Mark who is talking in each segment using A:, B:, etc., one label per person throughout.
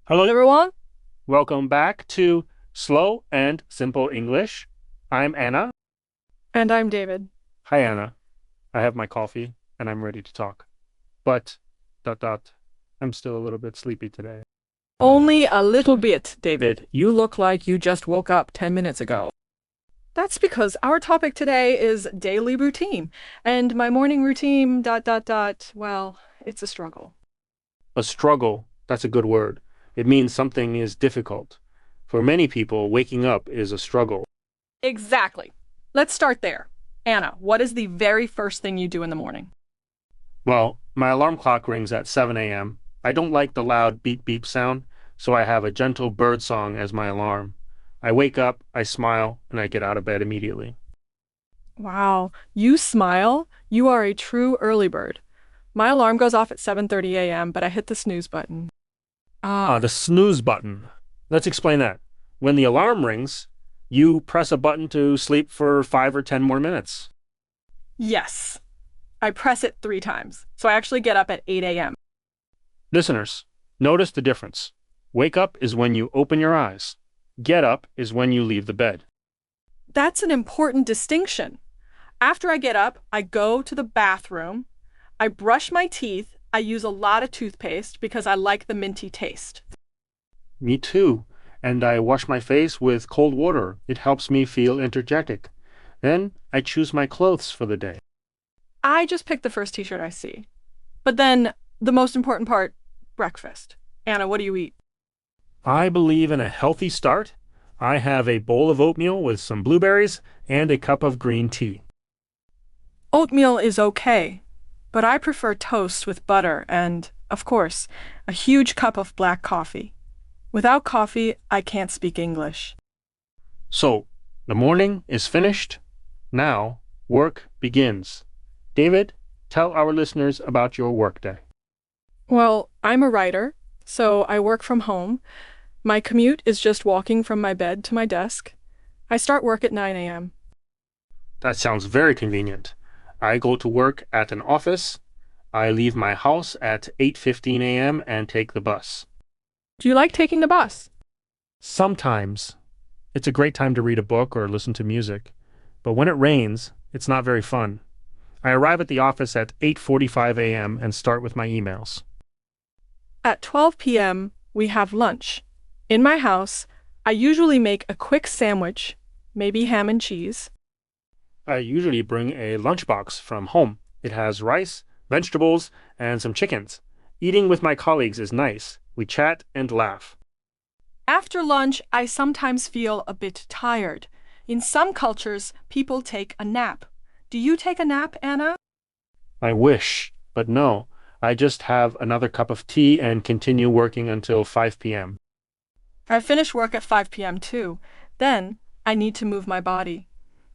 A: Hello, everyone.
B: Welcome back to Slow and Simple English. I'm Anna.
A: And I'm David.
B: Hi, Anna. I have my coffee and I'm ready to talk. But, I'm still a little bit sleepy today.
A: Only a little bit, David. You look like you just woke up 10 minutes ago. That's because our topic today is daily routine. And my morning routine, well, it's a struggle.
B: A struggle, that's a good word. It means something is difficult. For many people, waking up is a struggle.
A: Exactly. Let's start there. Anna, what is the very first thing you do in the morning?
B: Well, my alarm clock rings at 7 a.m. I don't like the loud beep beep sound, so I have a gentle bird song as my alarm. I wake up, I smile, and I get out of bed immediately.
A: Wow, you smile? You are a true early bird. My alarm goes off at 7:30 a.m., but I hit the snooze button.
B: The snooze button. Let's explain that. When the alarm rings, you press a button to sleep for 5 or 10 more minutes.
A: Yes. I press it 3 times, so I actually get up at 8 a.m.
B: Listeners, notice the difference. Wake up is when you open your eyes. Get up is when you leave the bed.
A: That's an important distinction. After I get up, I go to the bathroom. I brush my teeth. I use a lot of toothpaste because I like the minty taste.
B: Me too. And I wash my face with cold water. It helps me feel energetic. Then I choose my clothes for the day.
A: I just pick the first t-shirt I see. But then, the most important part, breakfast. Anna, what do you eat?
B: I believe in a healthy start. I have a bowl of oatmeal with some blueberries and a cup of green tea.
A: Oatmeal is okay, but I prefer toast with butter and, of course, a huge cup of black coffee. Without coffee, I can't speak English.
B: So, the morning is finished. Now, work begins. David, tell our listeners about your workday.
A: Well, I'm a writer, so I work from home. My commute is just walking from my bed to my desk. I start work at 9 a.m.
B: That sounds very convenient. I go to work at an office. I leave my house at 8:15 a.m. and take the bus.
A: Do you like taking the bus?
B: Sometimes. It's a great time to read a book or listen to music. But when it rains, it's not very fun. I arrive at the office at 8:45 a.m. and start with my emails.
A: At 12 p.m., we have lunch. In my house, I usually make a quick sandwich, maybe ham and cheese.
B: I usually bring a lunchbox from home. It has rice, vegetables, and some chickens. Eating with my colleagues is nice. We chat and laugh.
A: After lunch, I sometimes feel a bit tired. In some cultures, people take a nap. Do you take a nap, Anna?
B: I wish, but no. I just have another cup of tea and continue working until 5 p.m.
A: I finish work at 5 p.m. too. Then, I need to move my body.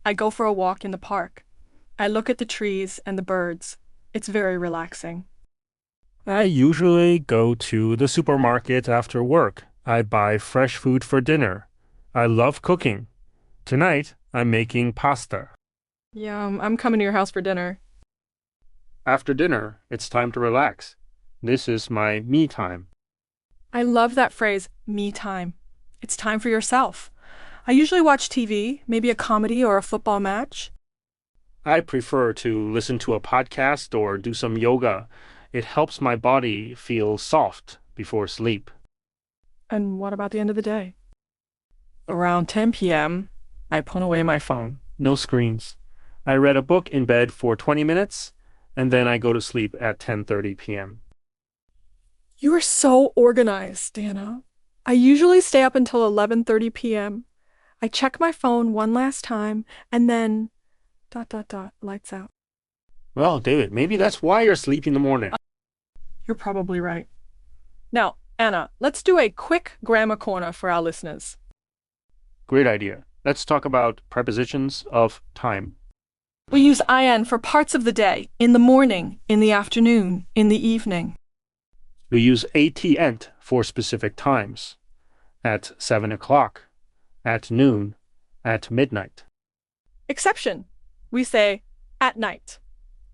A: I go for a walk in the park. I look at the trees and the birds. It's very relaxing.
B: I usually go to the supermarket after work. I buy fresh food for dinner. I love cooking. Tonight, I'm making pasta.
A: Yeah, I'm coming to your house for dinner.
B: After dinner, it's time to relax. This is my me time.
A: I love that phrase, me time. It's time for yourself. I usually watch TV, maybe a comedy or a football match.
B: I prefer to listen to a podcast or do some yoga. It helps my body feel soft before sleep.
A: And what about the end of the day? Around 10 p.m., I put away my phone.
B: No screens. I read a book in bed for 20 minutes, and then I go to sleep at 10:30 p.m.
A: You are so organized, Dana. I usually stay up until 11:30 p.m. I check my phone one last time, and then... lights out.
B: Well, David, maybe that's why you're sleepy in the morning.
A: You're probably right. Now, Anna, let's do a quick grammar corner for our listeners.
B: Great idea. Let's talk about prepositions of time.
A: We use IN for parts of the day, in the morning, in the afternoon, in the evening.
B: We use AT-ent for specific times. At 7 o'clock, at noon, at midnight.
A: Exception. We say at night.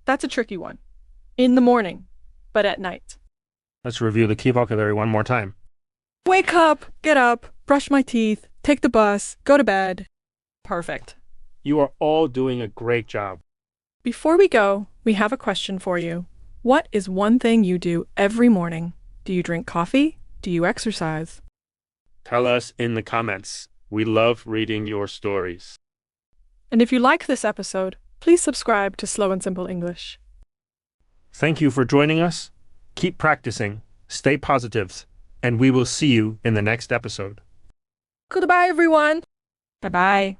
A: That's a tricky one. In the morning, but at night.
B: Let's review the key vocabulary one more time.
A: Wake up, get up, brush my teeth, take the bus, go to bed. Perfect.
B: You are all doing a great job.
A: Before we go, we have a question for you. What is one thing you do every morning? Do you drink coffee? Do you exercise?
B: Tell us in the comments. We love reading your stories.
A: And if you like this episode, please subscribe to Slow and Simple English.
B: Thank you for joining us. Keep practicing, stay positive, and we will see you in the next episode.
A: Goodbye, everyone. Bye-bye.